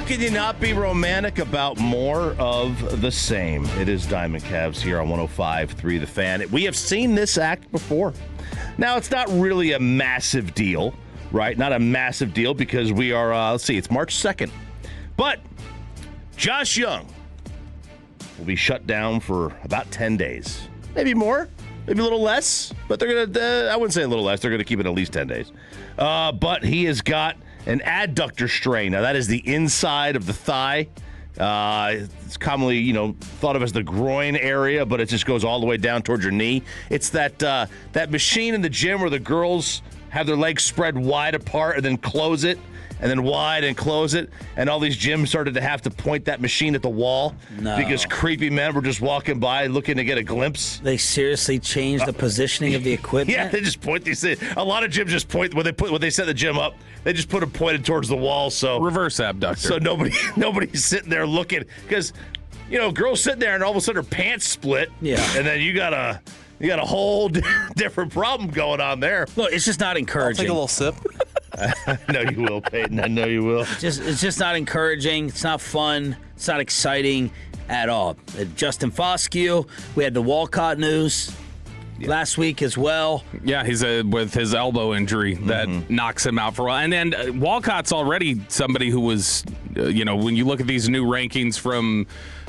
How can you not be romantic about more of the same? It is Diamond Calves here on 105.3 The Fan. We have seen this act before. Now, it's not really a massive deal, right? Not a massive deal because we are, let's see, it's March 2nd. But Josh Young will be shut down for about 10 days. Maybe more, maybe a little less. But they're going to, I wouldn't say a little less. They're going to keep it at least 10 days. But he has got an adductor strain. Now, that is the inside of the thigh. It's commonly, thought of as the groin area, but it just goes all the way down towards your knee. It's that machine in the gym where the girls have their legs spread wide apart and then close it, and then wide and close it, and all these gyms started to have to point that machine at the wall because creepy men were just walking by looking to get a glimpse. They seriously changed the positioning of the equipment? Yeah, they just point these things. A lot of gyms just point when they set the gym up. They just put them pointed towards the wall. So reverse abductor. So nobody's sitting there looking because girls sitting there and all of a sudden her pants split. Yeah, and then you got a whole different problem going on there. Look, it's just not encouraging. I'll take a little sip. I know you will, Peyton. I know you will. It's just not encouraging. It's not fun. It's not exciting at all. Justin Foscue, we had the Walcott news last week as well. Yeah, he's with his elbow injury that knocks him out for a while. And then Walcott's already somebody who was, when you look at these new rankings from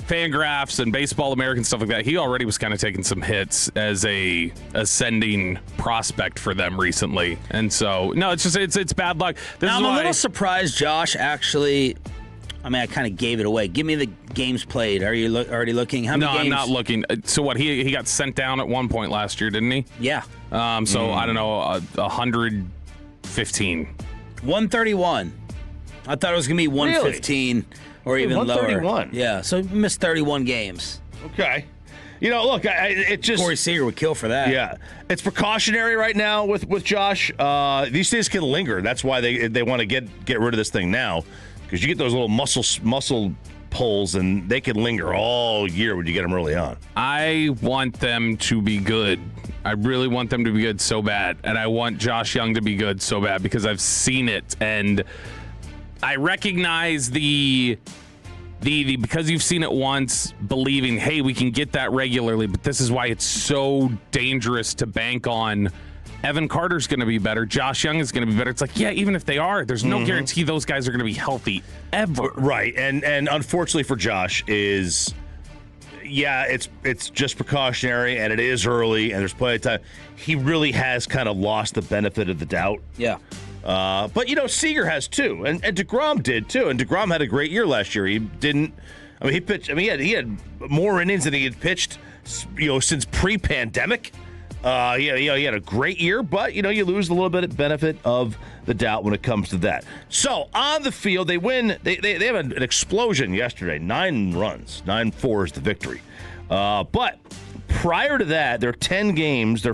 Fangraphs and Baseball America, stuff like that, he already was kind of taking some hits as a ascending prospect for them recently. And so, no, it's bad luck. Now, I'm a little surprised Josh actually, I kind of gave it away. Give me the games played. Are you already looking? How many games? I'm not looking. So what, he got sent down at one point last year, didn't he? Yeah. So I don't know, 115. 131. I thought it was going to be 115. Really? Or even 131. Lower. Yeah, so he missed 31 games. Okay. Look, it just... Corey Seager would kill for that. Yeah. It's precautionary right now with Josh. These things can linger. That's why they want to get rid of this thing now. Because you get those little muscle pulls, and they can linger all year when you get them early on. I want them to be good. I really want them to be good so bad. And I want Josh Young to be good so bad because I've seen it, and I recognize the because you've seen it once, believing, hey, we can get that regularly, but this is why it's so dangerous to bank on Evan Carter's going to be better, Josh Young is going to be better. It's like, yeah, even if they are, there's no guarantee those guys are going to be healthy ever. Right, and unfortunately for Josh is, it's just precautionary, and it is early, and there's plenty of time. He really has kind of lost the benefit of the doubt. Yeah. But, Seager has too, and DeGrom did too, and DeGrom had a great year last year. He didn't, he pitched, he had more innings than he had pitched, since pre-pandemic. He had a great year, but, you lose a little bit of benefit of the doubt when it comes to that. So, on the field, they win, they have an explosion yesterday, 9 runs, 9-4 is the victory. But prior to that, their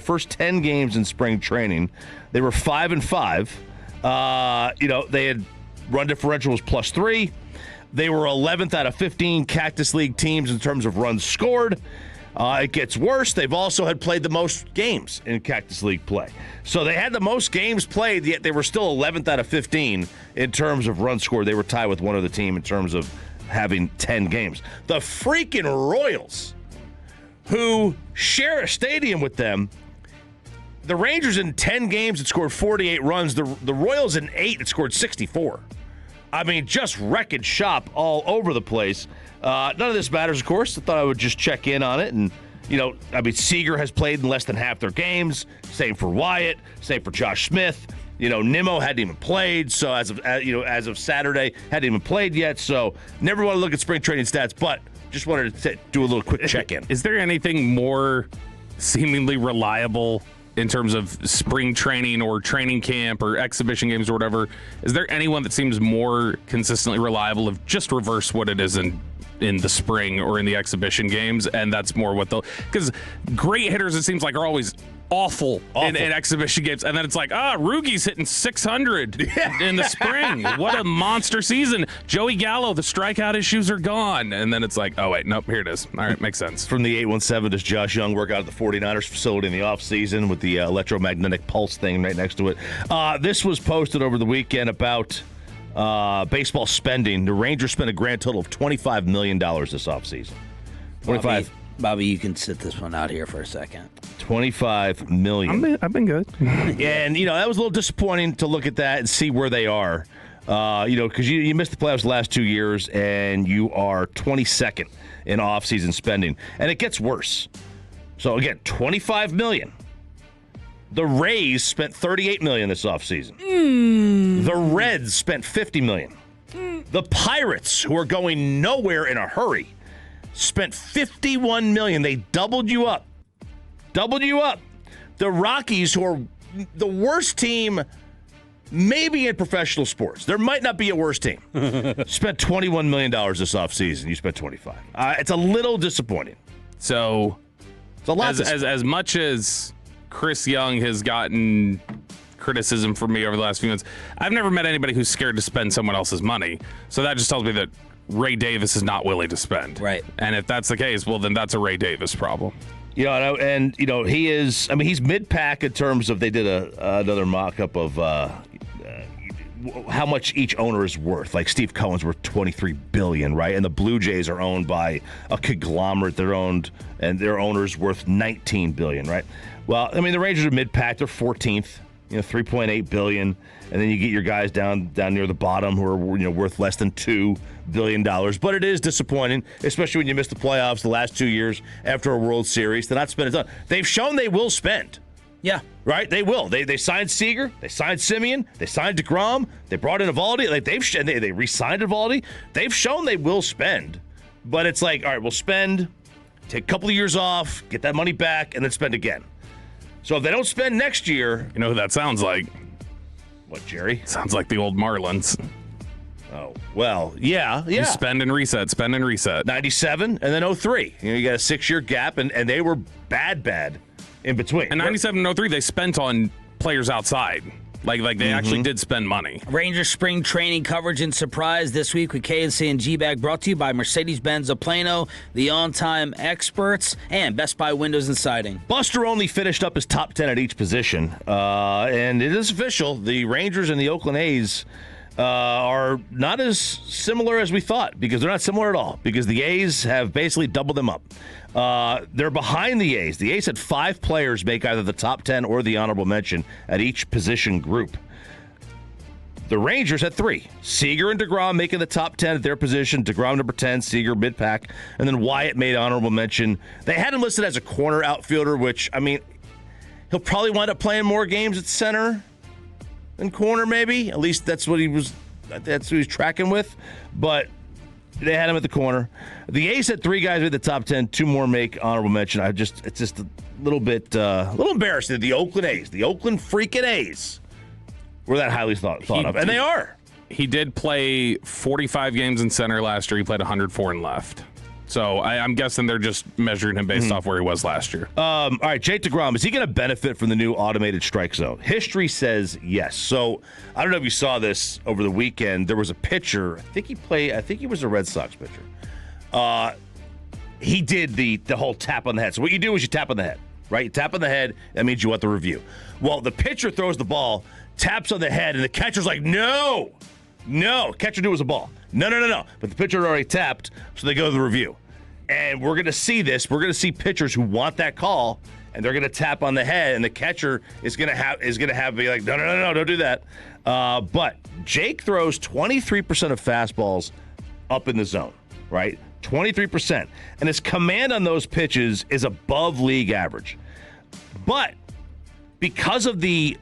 first 10 games in spring training, they were 5-5. They had run differential was +3. They were 11th out of 15 Cactus League teams in terms of runs scored. It gets worse. They've also had played the most games in Cactus League play. So they had the most games played, yet they were still 11th out of 15 in terms of runs scored. They were tied with one other team in terms of having 10 games. The freaking Royals, who share a stadium with them, the Rangers in 10 games had scored 48 runs. The Royals in 8 had scored 64. Just wreckage shop all over the place. None of this matters, of course. I thought I would just check in on it. And, Seager has played in less than half their games. Same for Wyatt. Same for Josh Smith. Nimmo hadn't even played. So as of Saturday, hadn't even played yet. So never want to look at spring training stats, but just wanted to do a little quick check-in. Is there anything more seemingly reliable in terms of spring training or training camp or exhibition games or whatever? Is there anyone that seems more consistently reliable of just reverse what it is in the spring or in the exhibition games? And that's more what because great hitters, it seems like, are always awful. In exhibition games, and then it's like, Rugi's hitting 600 in the spring. What a monster season. Joey Gallo, the strikeout issues are gone, and then it's like, oh wait, nope, here it is. All right, makes sense. From the 817, does Josh Young work out at the 49ers facility in the offseason with the electromagnetic pulse thing right next to it? This was posted over the weekend about baseball spending, the Rangers spent a grand total of $25 million this offseason. 25. Bobby, you can sit this one out here for a second. $25 million. I've been good. And, that was a little disappointing to look at that and see where they are. Because you missed the playoffs the last 2 years, and you are 22nd in offseason spending. And it gets worse. So, again, $25 million. The Rays spent $38 million this offseason. The Reds spent $50 million. The Pirates, who are going nowhere in a hurry, spent $51 million. They doubled you up. The Rockies, who are the worst team maybe in professional sports. There might not be a worse team. Spent $21 million this offseason. You spent $25. It's a little disappointing. So, it's a lot as much as Chris Young has gotten criticism from me over the last few months, I've never met anybody who's scared to spend someone else's money. So that just tells me that Ray Davis is not willing to spend. Right. And if that's the case, well, then that's a Ray Davis problem. He is, he's mid-pack in terms of, they did another mock-up of how much each owner is worth. Like Steve Cohen's worth $23 billion, right? And the Blue Jays are owned by a conglomerate. They're owned, and their owner's worth $19 billion, right? Well, the Rangers are mid-pack. They're 14th, $3.8 billion. And then you get your guys down near the bottom who are worth less than $2 billion. But it is disappointing, especially when you miss the playoffs the last 2 years after a World Series, to not spend a ton. They've shown they will spend. Yeah. Right? They will. They signed Seager. They signed Simeon. They signed DeGrom. They brought in Evaldi. They re-signed Evaldi. They've shown they will spend. But it's like, all right, we'll spend, take a couple of years off, get that money back, and then spend again. So if they don't spend next year... You know who that sounds like? What, Jerry? Sounds like the old Marlins. Oh, well, yeah. You spend and reset. 97 and then 03. You got a 6-year gap, and they were bad in between. And 97 and 03, they spent on players outside. Like they actually did spend money. Rangers spring training coverage and surprise this week with KNC and G-Bag, brought to you by Mercedes-Benz of Plano, the on-time experts, and Best Buy Windows and Siding. Buster only finished up his top 10 at each position, and it is official. The Rangers and the Oakland A's are not as similar as we thought, because they're not similar at all, because the A's have basically doubled them up. They're behind the A's. The A's had 5 players make either the top 10 or the honorable mention at each position group. The Rangers had 3. Seager and DeGrom making the top 10 at their position. DeGrom number 10, Seager mid-pack, and then Wyatt made honorable mention. They had him listed as a corner outfielder, which, he'll probably wind up playing more games at center than corner, maybe. At least that's what he was tracking with. But they had him at the corner. The A's had 3 guys made the top 10. 2 more make honorable mention. It's just a little bit, a little embarrassing that the Oakland A's, the Oakland freaking A's, were that highly thought of, and they are. He did play 45 games in center last year. He played 104 in left. So I'm guessing they're just measuring him based off where he was last year. All right, Jake DeGrom, is he going to benefit from the new automated strike zone? History says yes. So I don't know if you saw this over the weekend. There was a pitcher. I think he was a Red Sox pitcher. He did the whole tap on the head. So what you do is you tap on the head, right? You tap on the head. That means you want the review. Well, the pitcher throws the ball, taps on the head, and the catcher's like, no. Catcher knew it was a ball. No. But the pitcher had already tapped, so they go to the review. And we're going to see this. We're going to see pitchers who want that call, and they're going to tap on the head, and the catcher is going to have be like, no, don't do that. But Jake throws 23% of fastballs up in the zone, right? 23%. And his command on those pitches is above league average. But because of the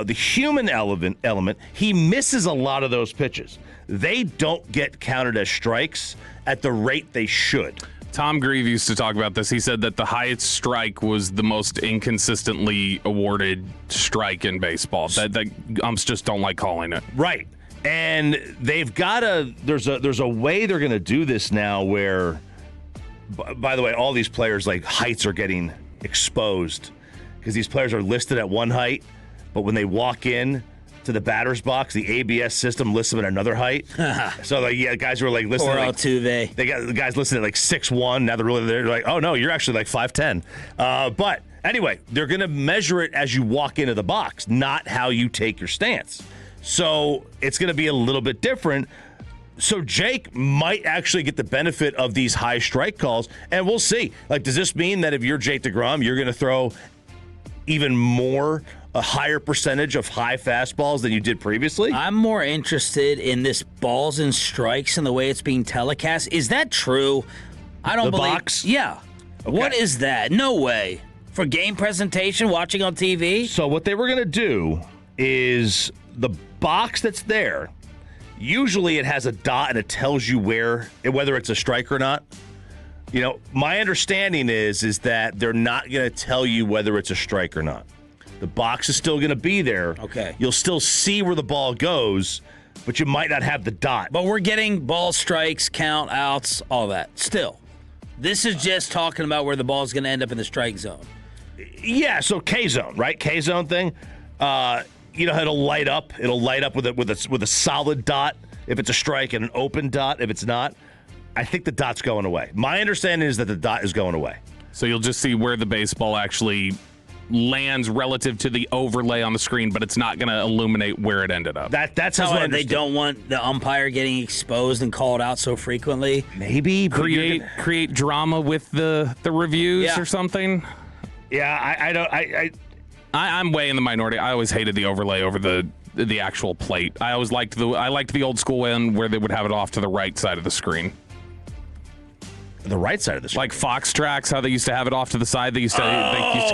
human element, he misses a lot of those pitches. They don't get counted as strikes at the rate they should. Tom Grieve used to talk about this. He said that the highest strike was the most inconsistently awarded strike in baseball. That umps just don't like calling it. Right. And they've got there's a way they're going to do this now where, by the way, all these players, like, heights are getting exposed because these players are listed at one height, but when they walk in to the batter's box, the ABS system lists them at another height. So, guys who are like listening, or Altuve, they got the guys listed at like 6'1". Now they're like, oh no, you're actually like 5'10". But anyway, they're going to measure it as you walk into the box, not how you take your stance. So it's going to be a little bit different. So Jake might actually get the benefit of these high strike calls, and we'll see. Like, does this mean that if you're Jake DeGrom, you're going to throw even more, a higher percentage of high fastballs than you did previously? I'm more interested in this balls and strikes and the way it's being telecast. Is that true? I don't believe. Box? Yeah. Okay. What is that? No way. For game presentation, watching on TV? So what they were going to do is the box that's there, usually it has a dot and it tells you whether it's a strike or not. You know, my understanding is that they're not going to tell you whether it's a strike or not. The box is still going to be there. Okay. You'll still see where the ball goes, but you might not have the dot. But we're getting ball strikes, count, outs, all that. Still. This is just talking about where the ball's going to end up in the strike zone. Yeah, so K-zone, right? K-zone thing. You know, it'll light up. It'll light up with a solid dot if it's a strike and an open dot if it's not. I think the dot's going away. My understanding is that the dot is going away. So you'll just see where the baseball actually lands relative to the overlay on the screen, but it's not going to illuminate where it ended up. That's how I understand. They don't want the umpire getting exposed and called out so frequently. Maybe create drama with the reviews or something. Yeah, I'm way in the minority. I always hated the overlay over the actual plate. I always liked the old school one where they would have it off to the right side of the screen. The right side of the screen. Like Fox Tracks, how they used to have it off to the side. They used to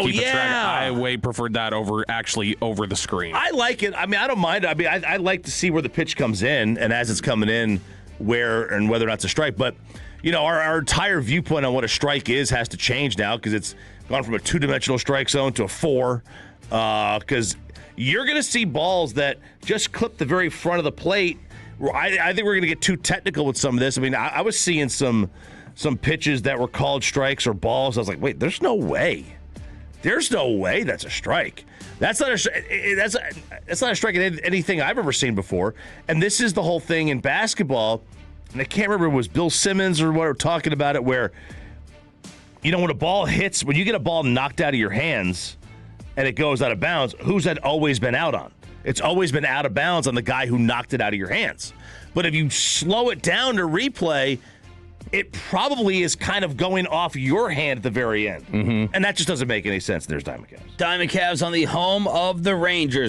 keep it track. I way preferred that over the screen. I like it. I mean, I don't mind. I mean, I like to see where the pitch comes in and as it's coming in, where and whether or not it's a strike. But, you know, our entire viewpoint on what a strike is has to change now because it's gone from a two-dimensional strike zone to a four. Because you're going to see balls that just clip the very front of the plate. I think we're going to get too technical with some of this. I mean, I was seeing some pitches that were called strikes or balls. I was like, wait, there's no way. There's no way that's a strike. That's not a strike in anything I've ever seen before. And this is the whole thing in basketball. And I can't remember if it was Bill Simmons or what were talking about it where, you know, when you get a ball knocked out of your hands and it goes out of bounds, who's that always been out on? It's always been out of bounds on the guy who knocked it out of your hands. But if you slow it down to replay, it probably is kind of going off your hand at the very end. Mm-hmm. And that just doesn't make any sense. There's Diamond Calves. Diamond Calves on the home of the Rangers.